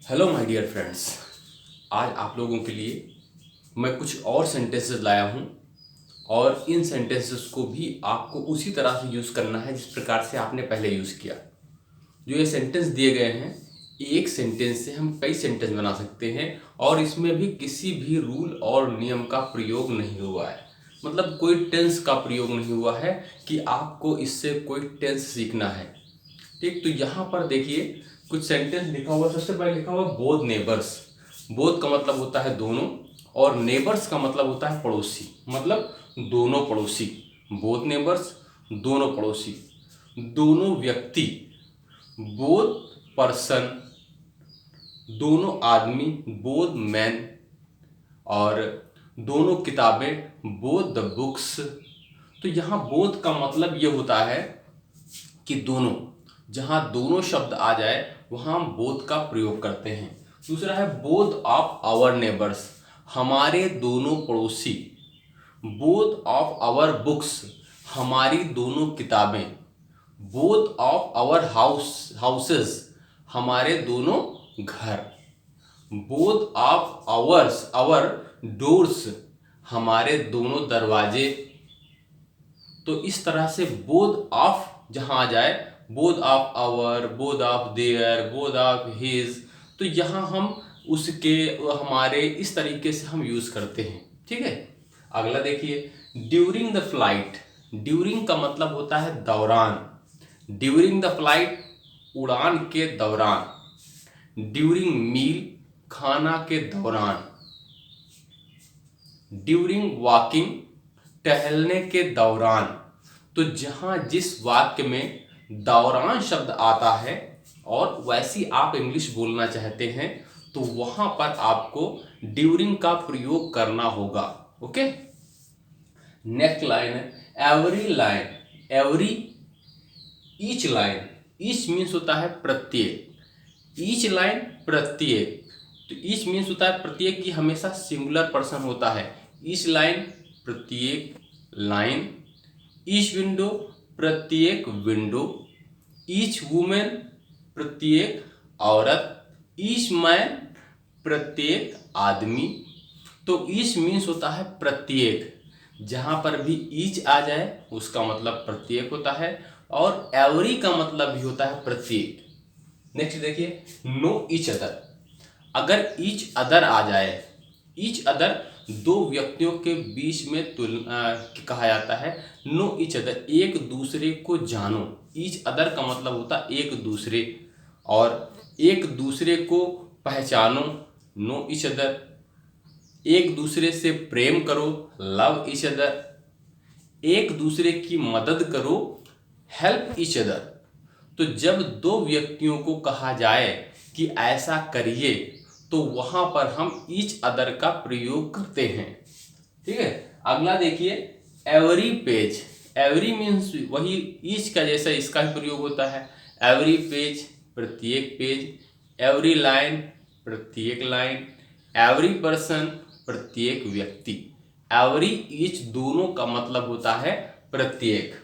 Hello my dear friends. आज आप लोगों के लिए मैं कुछ और सेंटेंसेस लाया हूँ और इन सेंटेंसेस को भी आपको उसी तरह से यूज़ करना है जिस प्रकार से आपने पहले यूज़ किया। जो ये सेंटेंस दिए गए हैं, एक सेंटेंस से हम कई सेंटेंस बना सकते हैं और इसमें भी किसी भी रूल और नियम का प्रयोग नहीं हुआ है। मतलब कोई टेंस का प्रयोग नहीं हुआ है कि आपको इससे कोई टेंस सीखना है। ठीक, तो यहाँ पर देखिए कुछ सेंटेंस लिखा हुआ। सबसे पहले लिखा हुआ बोथ नेबर्स। बोथ का मतलब होता है दोनों और नेबर्स का मतलब होता है पड़ोसी, मतलब दोनों पड़ोसी। बोथ नेबर्स, दोनों पड़ोसी। दोनों व्यक्ति, बोथ पर्सन, दोनों आदमी, बोथ मैन। और दोनों किताबें, बोथ द बुक्स। तो यहाँ बोथ का मतलब ये होता है कि दोनों, जहाँ दोनों शब्द आ जाए वहाँ हम बोथ का प्रयोग करते हैं। दूसरा है बोथ ऑफ आवर नेबर्स, हमारे दोनों पड़ोसी। बोथ ऑफ आवर बुक्स, हमारी दोनों किताबें। बोथ ऑफ आवर हाउसेस, हमारे दोनों घर। बोथ ऑफ आवर डोर्स, हमारे दोनों दरवाजे। तो इस तरह से बोथ ऑफ जहाँ आ जाए, both of our, both of their, both of his, तो यहाँ हम उसके, हमारे, इस तरीके से हम यूज़ करते हैं। ठीक है। अगला देखिए, ड्यूरिंग द फ्लाइट। ड्यूरिंग का मतलब होता है दौरान। ड्यूरिंग द फ्लाइट, उड़ान के दौरान। ड्यूरिंग मील, खाना के दौरान। ड्यूरिंग वॉकिंग, टहलने के दौरान। तो जहां जिस वाक्य में दौरान शब्द आता है और वैसी आप इंग्लिश बोलना चाहते हैं तो वहां पर आपको ड्यूरिंग का प्रयोग करना होगा। ओके। नेक्स्ट लाइन है every line. Every, each line. Each means होता है प्रत्येक। ईच लाइन प्रत्येक। तो ईच मीन्स होता है प्रत्येक, की हमेशा सिंगुलर पर्सन होता है। ईच लाइन प्रत्येक लाइन। ईच विंडो प्रत्येक विंडो। ईच वुमेन प्रत्येक औरत। ईच मैन प्रत्येक आदमी। तो ईच मीन्स होता है प्रत्येक, जहां पर भी ईच आ जाए उसका मतलब प्रत्येक होता है और एवरी का मतलब भी होता है प्रत्येक। नेक्स्ट देखिए, नो ईच अदर। अगर ईच अदर आ जाए, ईच अदर दो व्यक्तियों के बीच में तुलना कहा जाता है। नो ईच अदर, एक दूसरे को जानो। ईच अदर का मतलब होता है एक दूसरे, और एक दूसरे को पहचानो। Know each other. एक दूसरे से प्रेम करो, लव ईच अदर। एक दूसरे की मदद करो, हेल्प ईच अदर। तो जब दो व्यक्तियों को कहा जाए कि ऐसा करिए तो वहां पर हम ईच अदर का प्रयोग करते हैं। ठीक है। अगला देखिए, एवरी पेज। एवरी मीन्स वही ईच का जैसा इसका भी प्रयोग होता है। एवरी पेज प्रत्येक पेज। एवरी लाइन प्रत्येक लाइन। एवरी पर्सन प्रत्येक व्यक्ति। एवरी ईच दोनों का मतलब होता है प्रत्येक।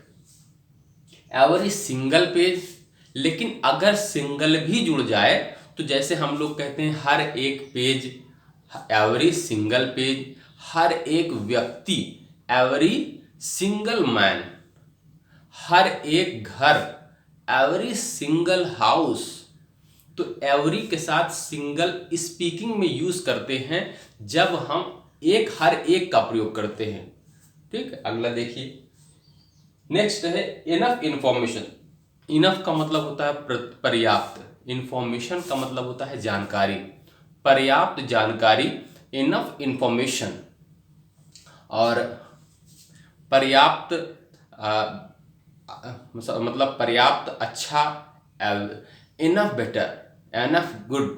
एवरी सिंगल पेज, लेकिन अगर सिंगल भी जुड़ जाए तो जैसे हम लोग कहते हैं हर एक पेज, एवरी सिंगल पेज। हर एक व्यक्ति, एवरी सिंगल मैन। हर एक घर, एवरी सिंगल हाउस। तो एवरी के साथ सिंगल स्पीकिंग में यूज करते हैं जब हम एक, हर एक का प्रयोग करते हैं। ठीक है। अगला देखिए, नेक्स्ट है इनफ इंफॉर्मेशन। इनफ का मतलब होता है पर्याप्त। इंफॉर्मेशन का मतलब होता है जानकारी। पर्याप्त जानकारी, इनफ इंफॉर्मेशन। और पर्याप्त मतलब पर्याप्त अच्छा, इनफ बेटर, इनफ गुड।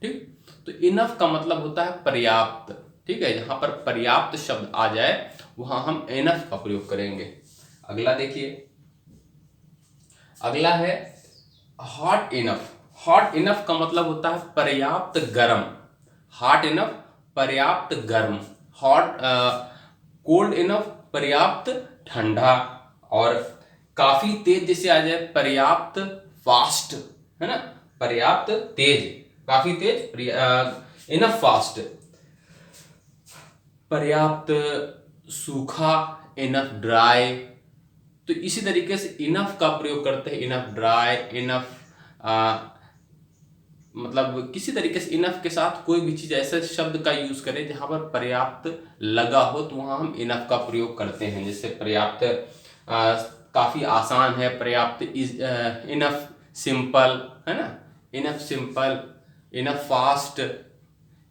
ठीक। तो इनफ का मतलब होता है पर्याप्त। ठीक है। जहां पर पर्याप्त शब्द आ जाए वहां हम इनफ का प्रयोग करेंगे। अगला देखिए, अगला है हॉट इनफ। हॉट इनफ का मतलब होता है पर्याप्त गर्म। हॉट इनफ पर्याप्त गर्म। हॉट, कोल्ड इनफ पर्याप्त ठंडा। और काफी तेज जैसे आ जाए पर्याप्त फास्ट, है ना, पर्याप्त तेज। काफी तेज, इनफ फास्ट, पर्याप्त सूखा, इनफ ड्राई। तो इसी तरीके से इनफ का प्रयोग करते हैं, इनफ ड्राई, इनफ, मतलब किसी तरीके से इनफ के साथ कोई भी चीज ऐसे शब्द का यूज करें जहां पर पर्याप्त लगा हो तो वहां हम इनफ का प्रयोग करते हैं। जैसे पर्याप्त काफी आसान है, पर्याप्त इनफ सिंपल, है ना, इनफ सिंपल, इनफ फास्ट।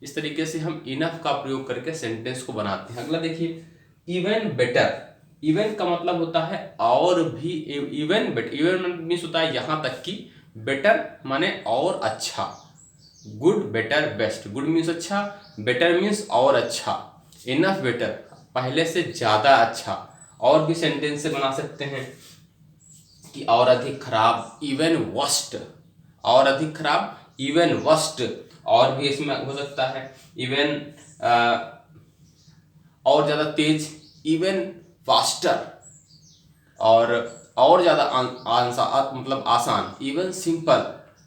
इस तरीके से हम इनफ का प्रयोग करके सेंटेंस को बनाते हैं। अगला देखिए, इवन बेटर। इवन का मतलब होता है और भी, इवन बेटर, इवन मीन्स होता है यहां तक कि, बेटर माने और अच्छा, good, better, best. Good means अच्छा, बेटर मीन्स और अच्छा, इनफ बेटर पहले से ज्यादा अच्छा। और भी सेंटेंस से बना सकते हैं कि और अधिक खराब, इवन वर्स्ट, और अधिक खराब, इवन वर्स्ट। और भी इसमें हो सकता है इवन और ज्यादा तेज, इवन फास्टर, और ज्यादा मतलब आसान, इवन सिंपल।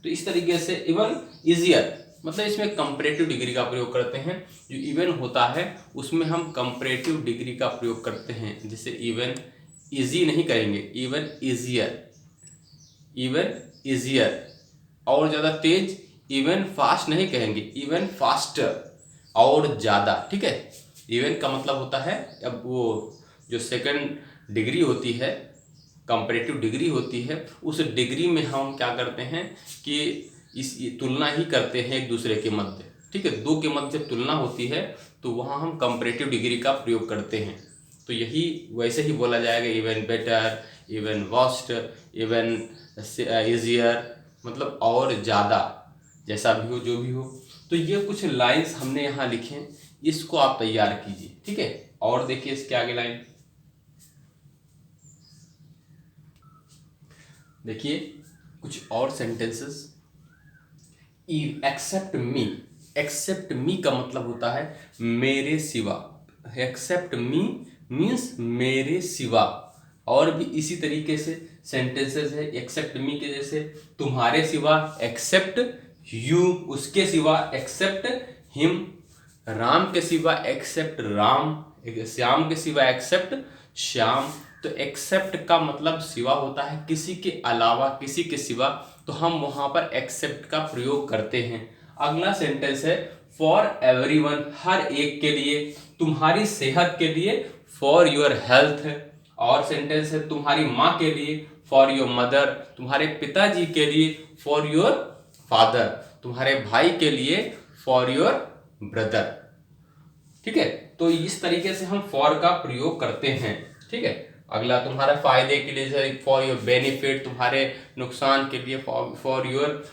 तो इस तरीके से इवन इजियर, मतलब इसमें कंपैरेटिव डिग्री का प्रयोग करते हैं। जो इवन होता है उसमें हम कंपैरेटिव डिग्री का प्रयोग करते हैं। जैसे इवन इजी नहीं करेंगे, इवन इजियर, इवन इजियर, और ज्यादा तेज, इवन फास्ट नहीं कहेंगे, इवन फास्टर, और ज्यादा। ठीक है, इवन का मतलब होता है, अब वो जो सेकंड डिग्री होती है, कंपैरेटिव डिग्री होती है, उस डिग्री में हम क्या करते हैं कि इस तुलना ही करते हैं एक दूसरे के मध्य। ठीक है, दो के मध्य जब तुलना होती है तो वहाँ हम कंपैरेटिव डिग्री का प्रयोग करते हैं। तो यही वैसे ही बोला जाएगा, even better, even worst, even easier, मतलब और ज़्यादा, जैसा भी हो, जो भी हो। तो ये कुछ लाइंस हमने यहाँ लिखे हैं, इसको आप तैयार कीजिए। ठीक है, और देखिए इसके आगे लाइन देखिए, कुछ और सेंटेंसेस। एक्सेप्ट मी, एक्सेप्ट मी का मतलब होता है मेरे सिवा। एक्सेप्ट मी मीन्स मेरे सिवा। और भी इसी तरीके से सेंटेंसेस है एक्सेप्ट मी के जैसे, तुम्हारे सिवा, एक्सेप्ट यू, उसके सिवा, एक्सेप्ट हिम, राम के सिवा, एक्सेप्ट राम, श्याम के सिवा, एक्सेप्ट श्याम। तो एक्सेप्ट का मतलब सिवा होता है, किसी के अलावा, किसी के सिवा। तो हम वहां पर एक्सेप्ट का प्रयोग करते हैं। अगला सेंटेंस है फॉर एवरीवन, हर एक के लिए, तुम्हारी सेहत के लिए, फॉर योर हेल्थ। और सेंटेंस है तुम्हारी माँ के लिए, फॉर योर मदर, तुम्हारे पिताजी के लिए, फॉर योर फादर, तुम्हारे भाई के लिए, फॉर योर ब्रदर। ठीक है, तो इस तरीके से हम फॉर का प्रयोग करते हैं। ठीक है, अगला तुम्हारे फायदे के लिए, फॉर योर बेनिफिट, तुम्हारे नुकसान के लिए, फॉर योर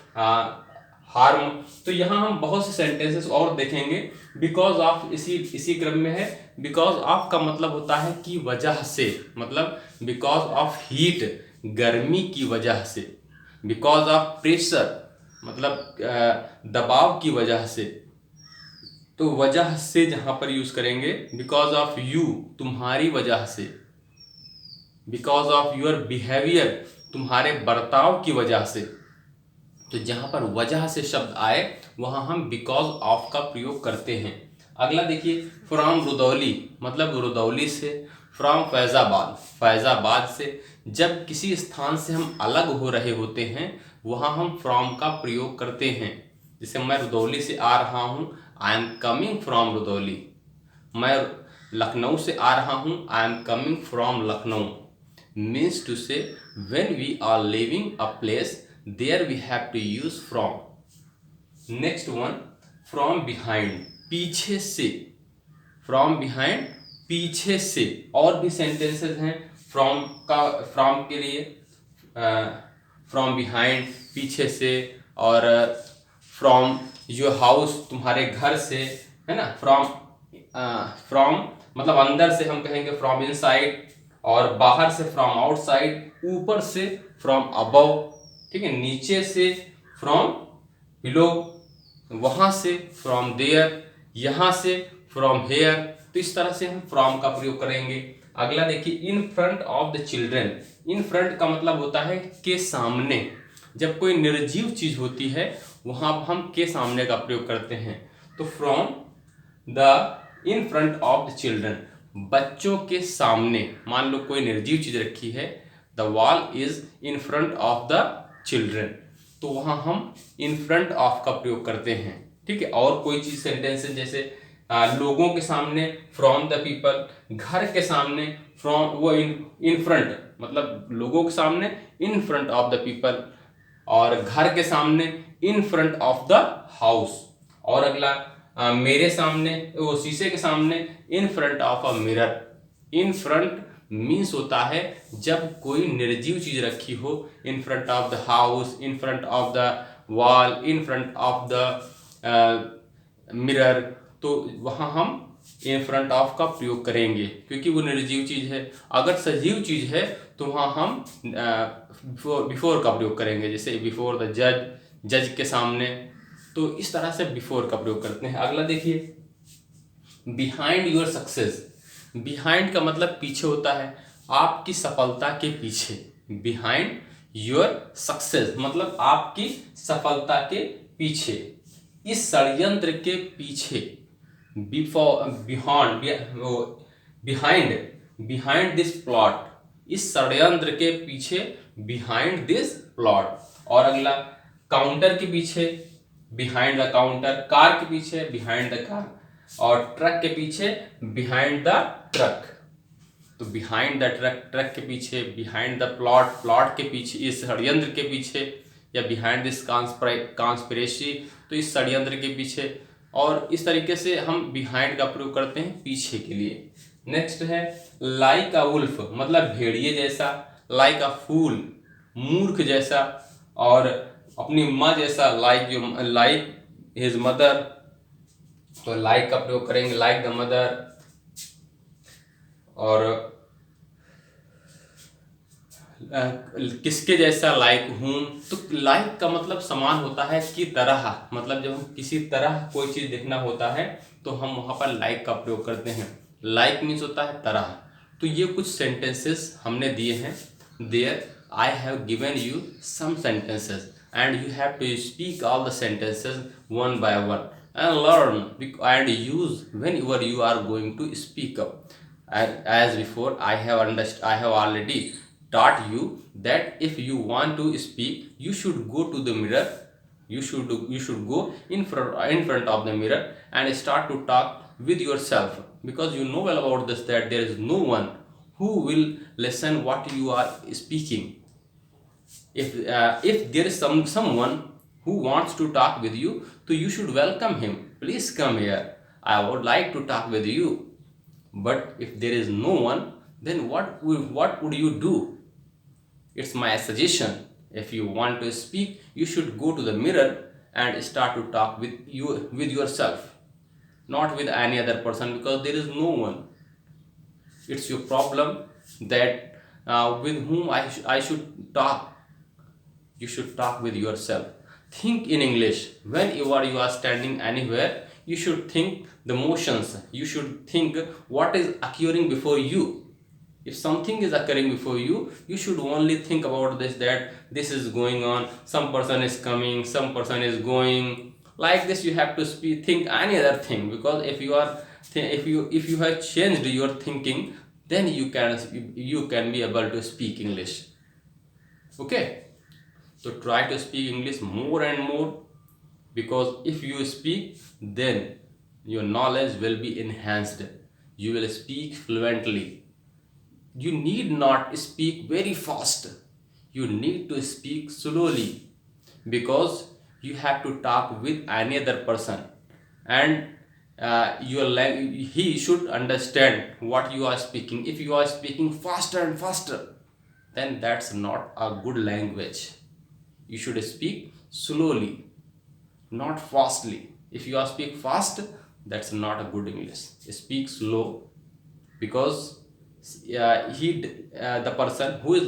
हार्म। तो यहाँ हम बहुत से सेंटेंसेस और देखेंगे। बिकॉज ऑफ इसी क्रम में है। बिकॉज ऑफ का मतलब होता है कि वजह से, मतलब बिकॉज ऑफ हीट, गर्मी की वजह से। बिकॉज ऑफ प्रेशर, मतलब दबाव की वजह से। तो वजह से जहां पर यूज करेंगे, बिकॉज ऑफ यू, तुम्हारी वजह से। बिकॉज ऑफ योर बिहेवियर, तुम्हारे बर्ताव की वजह से। तो जहां पर वजह से शब्द आए वहां हम बिकॉज ऑफ का प्रयोग करते हैं। अगला देखिए, फ्रॉम रुदौली, मतलब रुदौली से। फ्रॉम फैजाबाद, फैजाबाद से। जब किसी स्थान से हम अलग हो रहे होते हैं वहां हम फ्रॉम का प्रयोग करते हैं। जैसे मैं रुदौली से आ रहा हूं, I am coming from Rudauli. मैं लखनऊ से आ रहा हूं, I am coming from Lucknow. Means to say when we are leaving a place, there we have to use from. Next one, from behind, पीछे से। from behind, पीछे से। और भी सेंटेंसेस हैं from का, from के लिए, from behind, पीछे से। और from your house, तुम्हारे घर से, है ना। from मतलब अंदर से हम कहेंगे from inside, और बाहर से फ्रॉम आउटसाइड, ऊपर से फ्रॉम अबव। ठीक है, नीचे से फ्रॉम बिलो, वहां से फ्रॉम देयर, यहां से फ्रॉम हेयर। तो इस तरह से हम फ्रॉम का प्रयोग करेंगे। अगला देखिए, in front of the children. In front का मतलब होता है के सामने। जब कोई निर्जीव चीज होती है वहाँ हम के सामने का प्रयोग करते हैं। तो from the in front of the children, बच्चों के सामने, मान लो कोई निर्जीव चीज रखी है, the wall is in front of the children, तो वहाँ हम इन फ्रंट ऑफ का प्रयोग करते हैं। ठीक है, और कोई चीज सेंटेंस जैसे लोगों के सामने फ्रॉम द पीपल, घर के सामने फ्रॉम, वो इन फ्रंट मतलब लोगों के सामने in front of the people, और घर के सामने in front of the house. और अगला मेरे सामने, वो शीशे के सामने in front of a mirror. In front means होता है जब कोई निर्जीव चीज रखी हो, in front of the house, in front of the wall, in front of the mirror, तो वहाँ हम इन फ्रंट ऑफ का प्रयोग करेंगे क्योंकि वो निर्जीव चीज है। अगर सजीव चीज है तो वहाँ हम बिफोर का प्रयोग करेंगे, जैसे बिफोर द जज, जज के सामने, तो इस तरह से बिफोर का प्रयोग करते हैं। अगला देखिए, बिहाइंड योर सक्सेस। बिहाइंड का मतलब पीछे होता है, आपकी सफलता के पीछे। बिहाइंड योर सक्सेस मतलब आपकी सफलता के पीछे, इस षड्यंत्र के पीछे, before, behind, behind this plot, इस षड्यंत्र के पीछे, बिहाइंड दिस प्लॉट। और अगला, काउंटर के पीछे, बिहाइंड द काउंटर, कार के पीछे, बिहाइंड द कार, और ट्रक के पीछे, बिहाइंड द ट्रक। तो बिहाइंड द ट्रक, ट्रक के पीछे, बिहाइंड द प्लॉट, प्लॉट के पीछे, इस षड्यंत्र के पीछे, या बिहाइंड दिस कॉन्स्पिरेसी, तो इस षड्यंत्र के पीछे। और इस तरीके से हम बिहाइंड का प्रयोग करते हैं पीछे के लिए। नेक्स्ट है लाइक अ वुल्फ मतलब भेड़िए जैसा, लाइक अ फूल मूर्ख जैसा, और अपनी माँ जैसा, लाइक हिज मदर, तो लाइक का प्रयोग करेंगे, लाइक द मदर। और किसके जैसा, लाइक हूं, तो लाइक का मतलब समान होता है की तरह, मतलब जब हम किसी तरह कोई चीज देखना होता है तो हम वहां पर लाइक का प्रयोग करते हैं। लाइक मीन्स होता है तरह। तो ये कुछ सेंटेंसेस हमने दिए हैं। There I have given you some sentences and you have to speak all the sentences one by one and learn and use whenever you are going to speak up. And as before, I have already taught you that if you want to speak, you should go to the mirror. You should go in front of the mirror and start to talk with yourself, because you know well about this that there is no one who will listen what you are speaking. If there is someone who wants to talk with you, so you should welcome him. Please come here, I would like to talk with you. But if there is no one, then what would you do? It's my suggestion, if you want to speak, you should go to the mirror and start to talk with yourself, not with any other person, because there is no one. It's your problem that with whom I should talk. You should talk with yourself. Think in English. Whenever you are standing anywhere, you should think the motions. You should think what is occurring before you. If something is occurring before you, you should only think about this, that this is going on, some person is coming, some person is going. Like this, you have to think any other thing, because if you have changed your thinking, then you can be able to speak English. Okay. So try to speak English more and more, because if you speak, then your knowledge will be enhanced. You will speak fluently. You need not speak very fast. You need to speak slowly, because you have to talk with any other person, and he should understand what you are speaking. If you are speaking faster and faster, then that's not a good language. You should speak slowly, not fastly. If you are speak fast, that's not a good English. Speak slow, because the person who is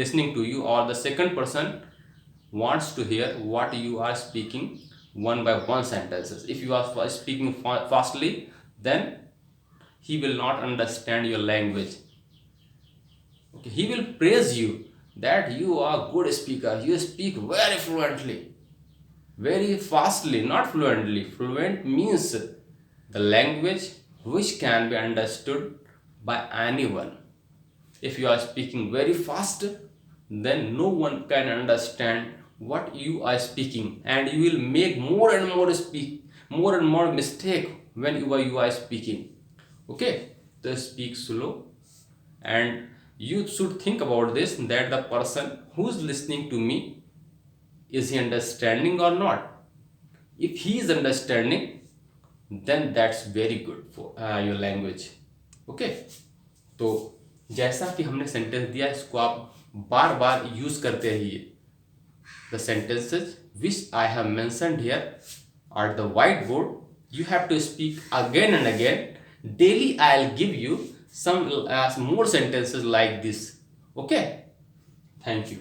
listening to you, or the second person, wants to hear what you are speaking one by one sentences. If you are speaking fastly, then he will not understand your language. Okay, he will praise you that you are a good speaker, you speak very fluently. very fastly, not fluently. Fluent means the language which can be understood by anyone. If you are speaking very fast, then no one can understand what you are speaking, and you will make more and more mistake when you are speaking. Okay, so speak slow, and you should think about this, that the person who's listening to me, is he understanding or not? If he is understanding, then that's very good for your language. Okay, तो जैसा कि हमने sentence दिया, इसको आप बार बार use करते रहिए. The sentences which I have mentioned here at the whiteboard, you have to speak again and again. Daily I'll give you some more sentences like this. Okay, thank you.